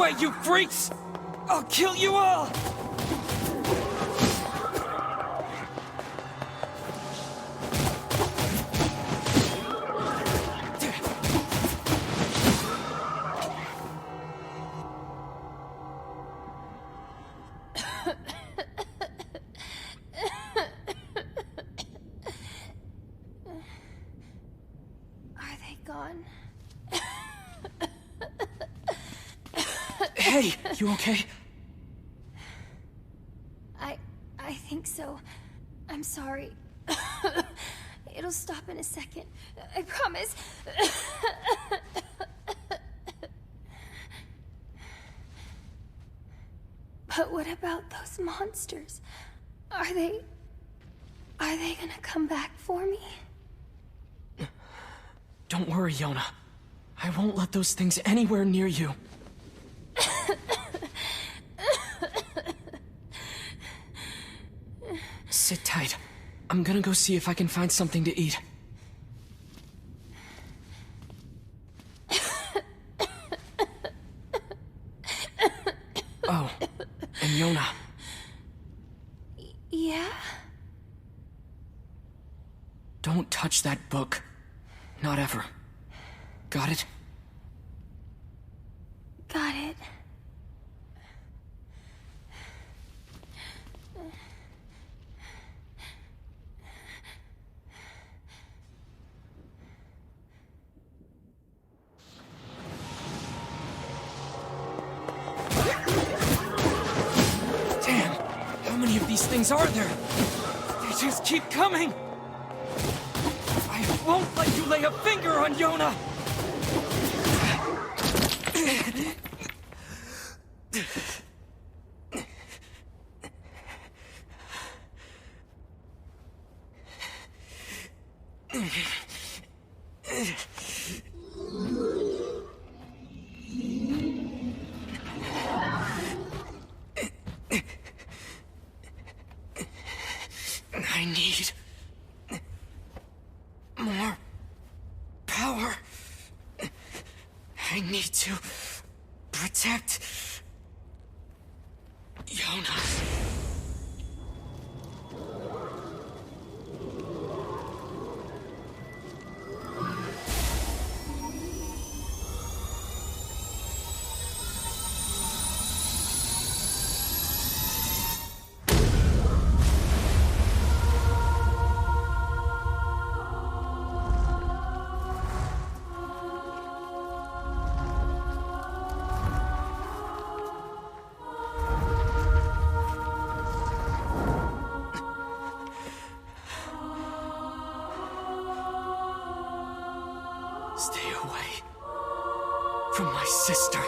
away, you freaks! I'll kill you all! Are they gone? Hey, you okay? I think so. I'm sorry. It'll stop in a second. I promise. But what about those monsters? Are they gonna come back for me? Don't worry, Yona. I won't let those things anywhere near you. Sit tight. I'm gonna go see if I can find something to eat. Oh, and Yona. Yeah? Don't touch that book. Not ever. Got it? Got it. Damn! How many of these things are there? They just keep coming! I won't let you lay a finger on Yona! I need more power. I need to protect Yona. Stay away from my sister.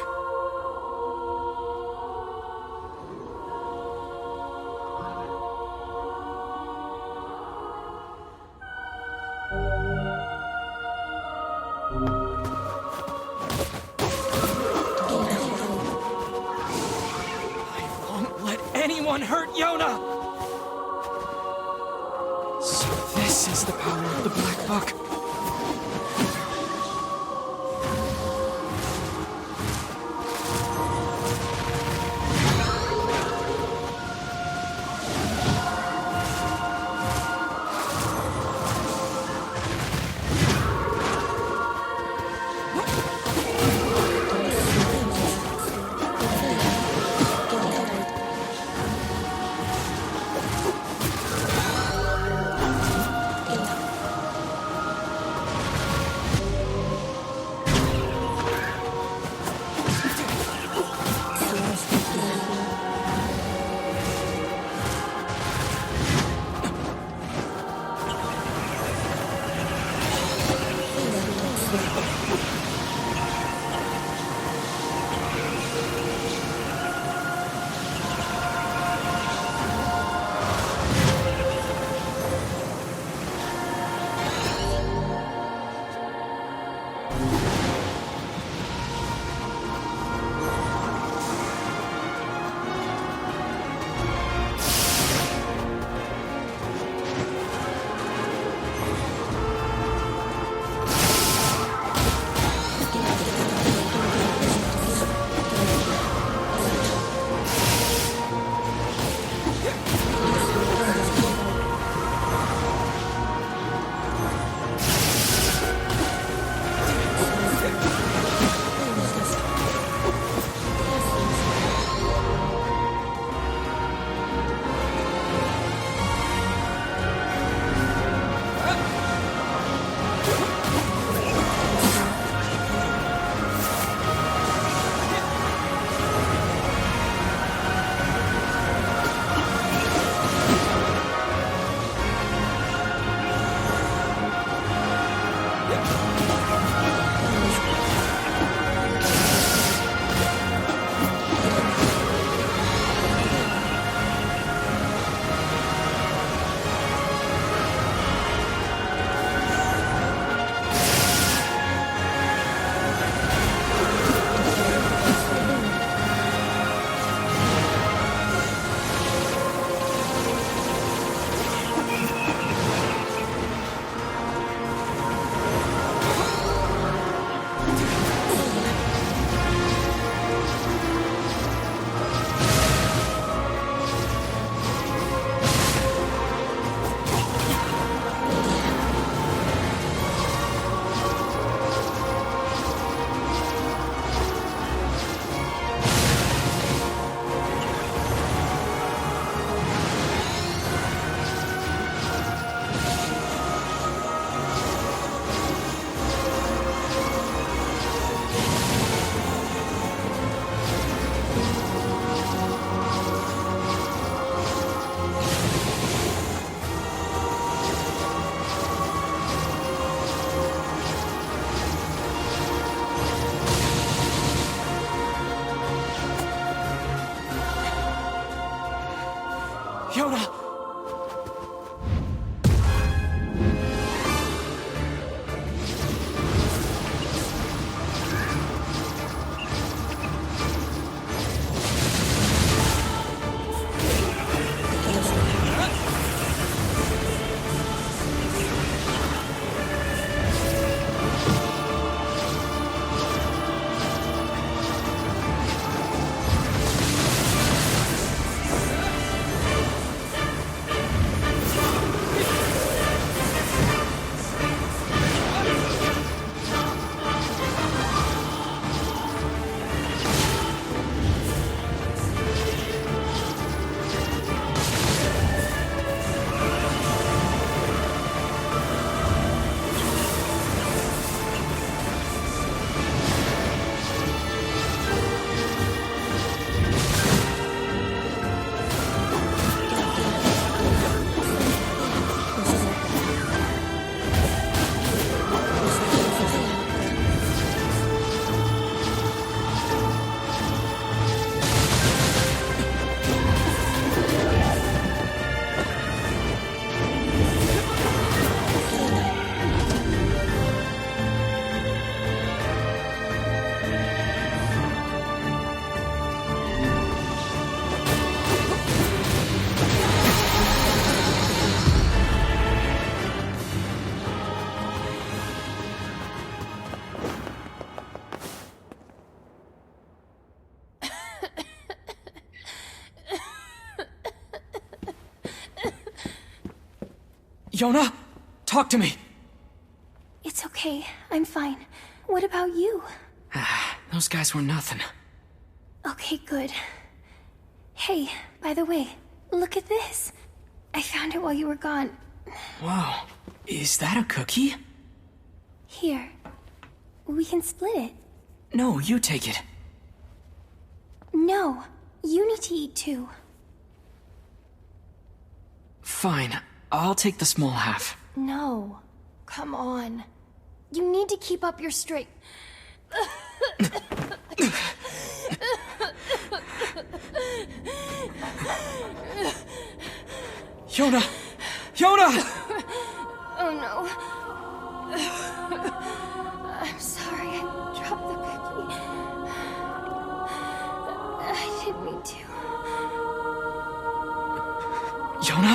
I won't let anyone hurt Yona! So this is the power of the Black Book. Yoda! Yona, talk to me. It's okay. I'm fine. What about you? Those guys were nothing. Okay, good. Hey, by the way, look at this. I found it while you were gone. Whoa, is that a cookie? Here. We can split it. No, you take it. No, you need to eat too. Fine, I'll take the small half. No. Come on. You need to keep up your straight. Yona! Yona! Oh no. I'm sorry, I dropped the cookie. I didn't mean to. Yona?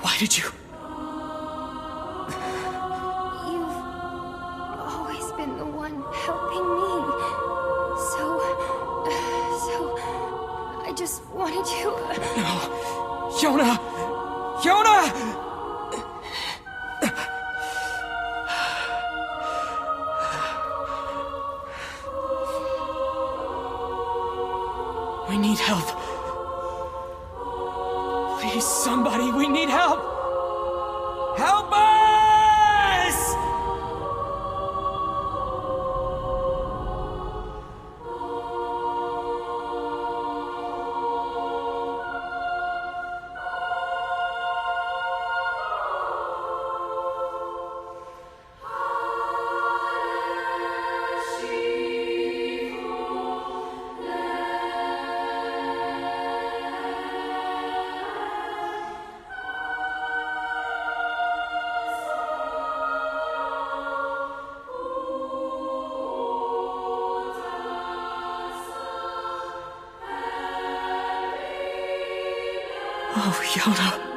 Why did you? You've always been the one helping me. So I just wanted to... No. Yona! Yona! We need help. Please, somebody, we need help! Help us! Oh, Yona.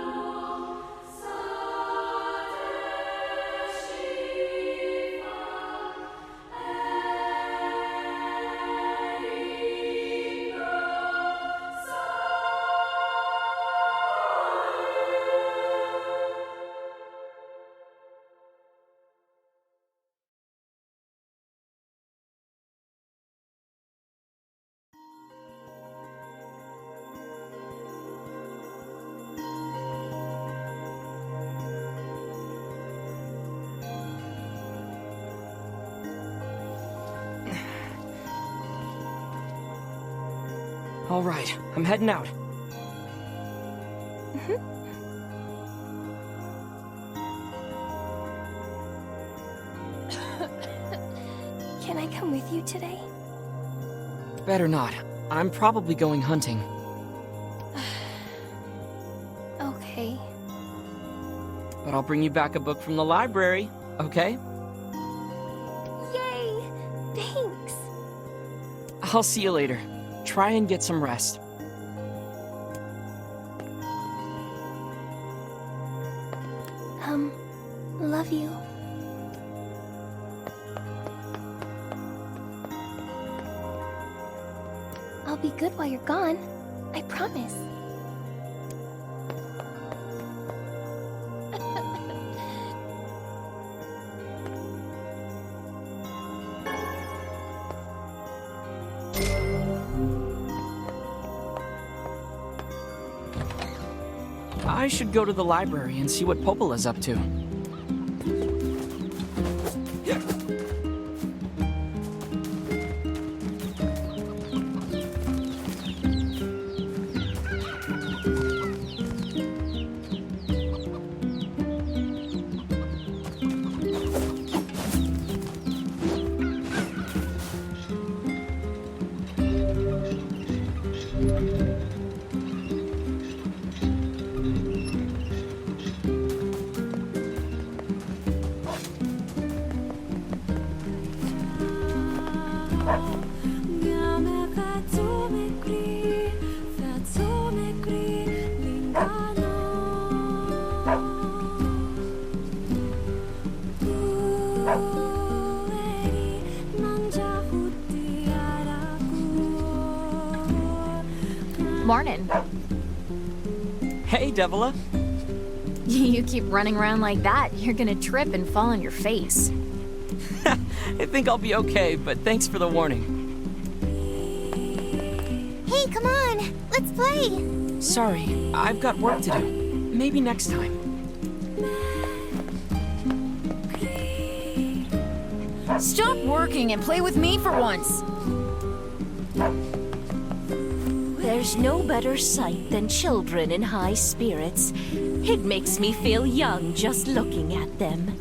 All right, I'm heading out. Can I come with you today? Better not. I'm probably going hunting. Okay. But I'll bring you back a book from the library, okay? Yay! Thanks! I'll see you later. Try and get some rest. Love you. I'll be good while you're gone. I promise. I should go to the library and see what Popola's up to. Morning. Hey, Devila. You keep running around like that, you're gonna trip and fall on your face. I think I'll be okay, but thanks for the warning. Hey, come on! Let's play! Sorry, I've got work to do. Maybe next time. Stop working and play with me for once. There's no better sight than children in high spirits. It makes me feel young just looking at them.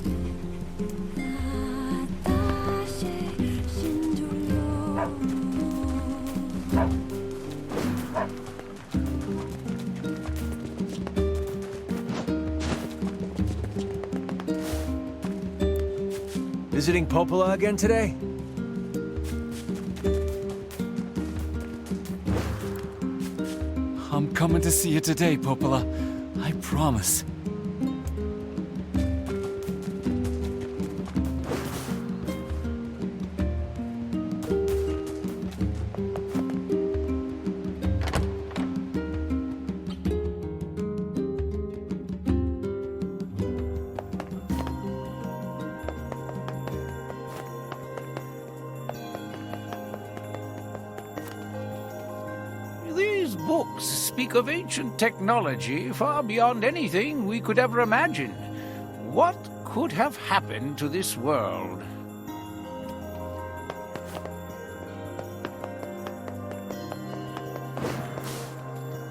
Visiting Popola again today? I'm coming to see you today, Popola. I promise. speak of ancient technology far beyond anything we could ever imagine. What could have happened to this world?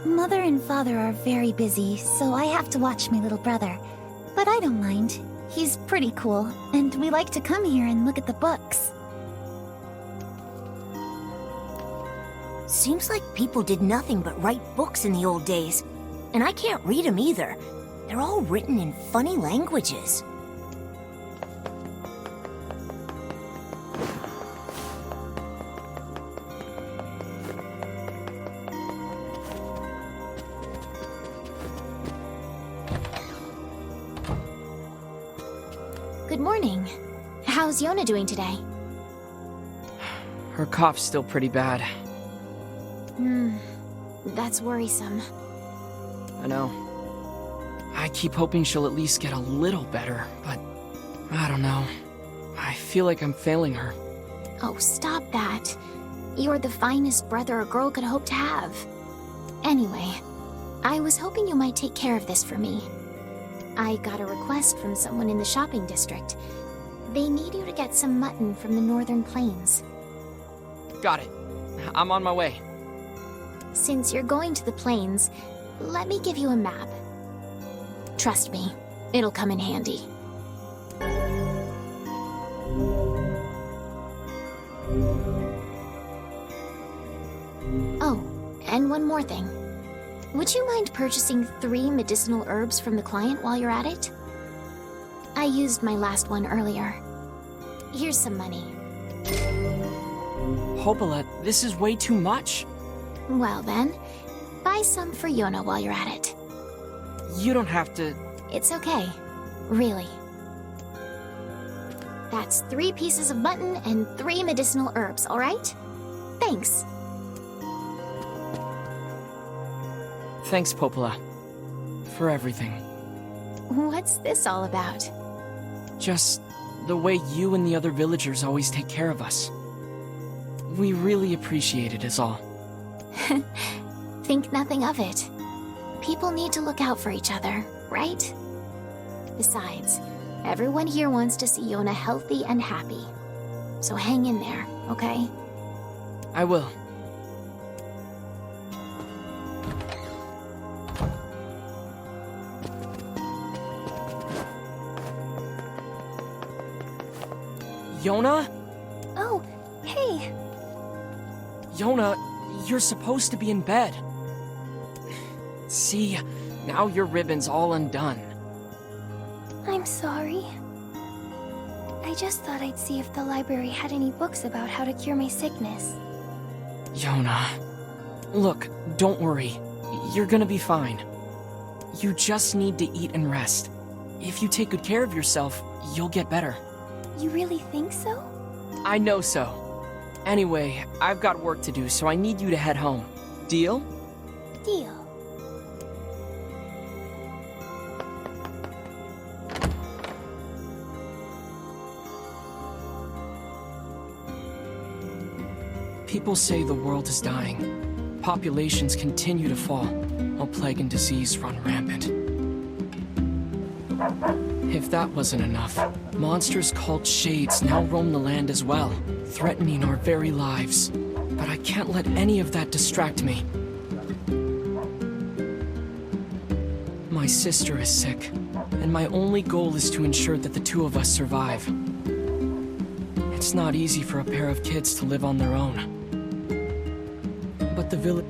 Mother and father are very busy, so I have to watch my little brother. But I don't mind. He's pretty cool, and we like to come here and look at the books. Seems like people did nothing but write books in the old days. And I can't read them either. They're all written in funny languages. Good morning. How's Yona doing today? Her cough's still pretty bad. That's worrisome. I know. I keep hoping she'll at least get a little better, but I don't know. I feel like I'm failing her. Oh, stop that. You're the finest brother a girl could hope to have. Anyway, I was hoping you might take care of this for me. I got a request from someone in the shopping district. They need you to get some mutton from the northern plains. Got it. I'm on my way. Since you're going to the plains, let me give you a map. Trust me, it'll come in handy. Oh, and one more thing. Would you mind purchasing 3 medicinal herbs from the client while you're at it? I used my last one earlier. Here's some money. Popola, this is way too much. Well then, buy some for Yona while you're at it. You don't have to... It's okay. Really. That's 3 pieces of mutton and 3 medicinal herbs, alright? Thanks. Thanks, Popola. For everything. What's this all about? Just the way you and the other villagers always take care of us. We really appreciate it, is all. Think nothing of it. People need to look out for each other, right? Besides, everyone here wants to see Yona healthy and happy. So hang in there, okay? I will. Yona? Oh, hey. Yona, you're supposed to be in bed. See, now your ribbon's all undone. I'm sorry. I just thought I'd see if the library had any books about how to cure my sickness. Yona, look, don't worry. You're gonna be fine. You just need to eat and rest. If you take good care of yourself, you'll get better. You really think so? I know so. Anyway, I've got work to do, so I need you to head home. Deal? Deal. People say the world is dying. Populations continue to fall, while plague and disease run rampant. If that wasn't enough, monsters called Shades now roam the land as well, threatening our very lives. But I can't let any of that distract me. My sister is sick, and my only goal is to ensure that the 2 of us survive. It's not easy for a pair of kids to live on their own. But the village...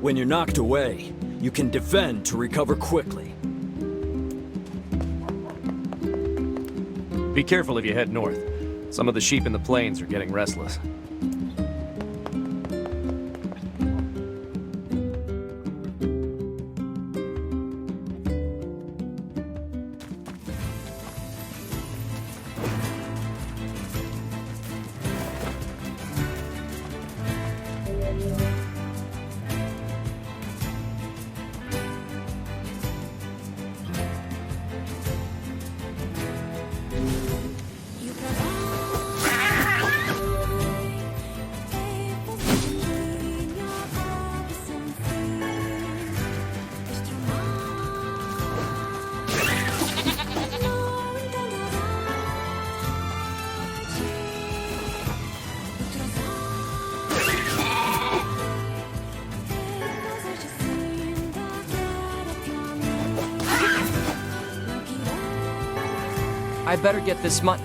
When you're knocked away, you can defend to recover quickly. Be careful if you head north. Some of the sheep in the plains are getting restless. I better get this mutton.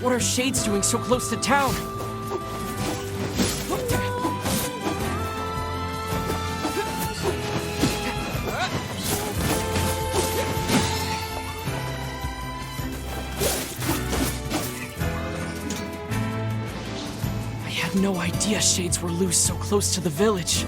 What are Shades doing so close to town? I had no idea Shades were loose so close to the village.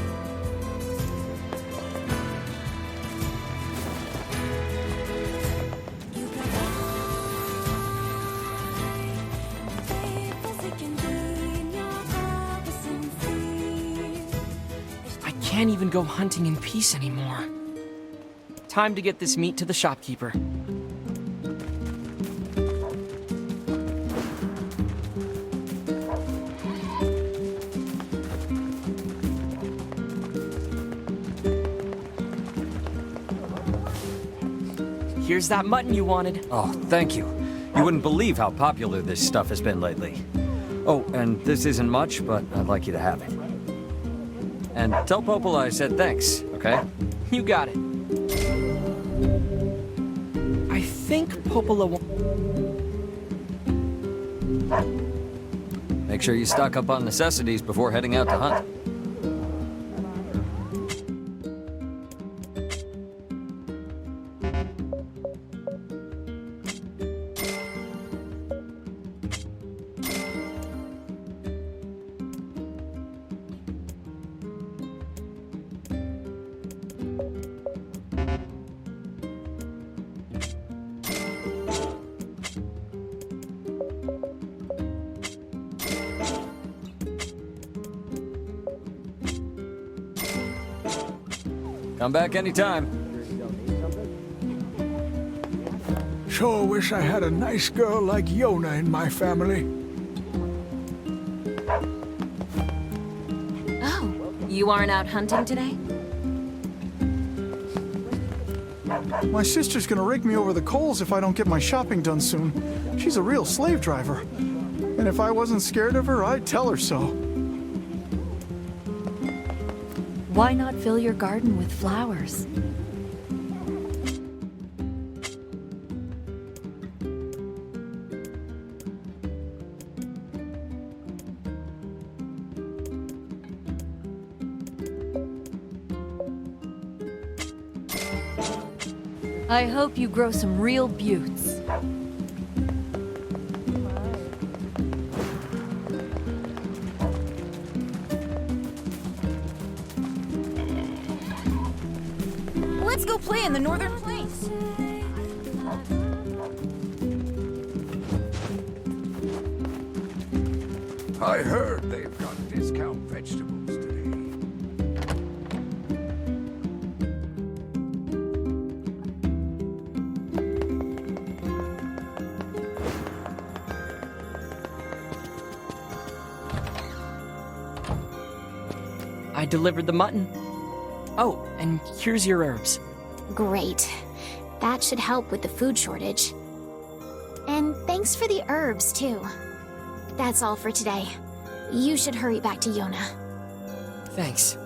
I can't even go hunting in peace anymore. Time to get this meat to the shopkeeper. Here's that mutton you wanted. Oh, thank you. You wouldn't believe how popular this stuff has been lately. Oh, and this isn't much, but I'd like you to have it. And tell Popola I said thanks, okay? You got it. I think Popola Make sure you stock up on necessities before heading out to hunt. Come back anytime. Sure wish I had a nice girl like Yona in my family. Oh, you aren't out hunting today? My sister's gonna rake me over the coals if I don't get my shopping done soon. She's a real slave driver. And if I wasn't scared of her, I'd tell her so. Why not fill your garden with flowers? I hope you grow some real buttes. Let's go play in the Northern Plains. I heard they've got discount vegetables today. I delivered the mutton. Oh, and here's your herbs. Great. That should help with the food shortage. And thanks for the herbs, too. That's all for today. You should hurry back to Yona. Thanks.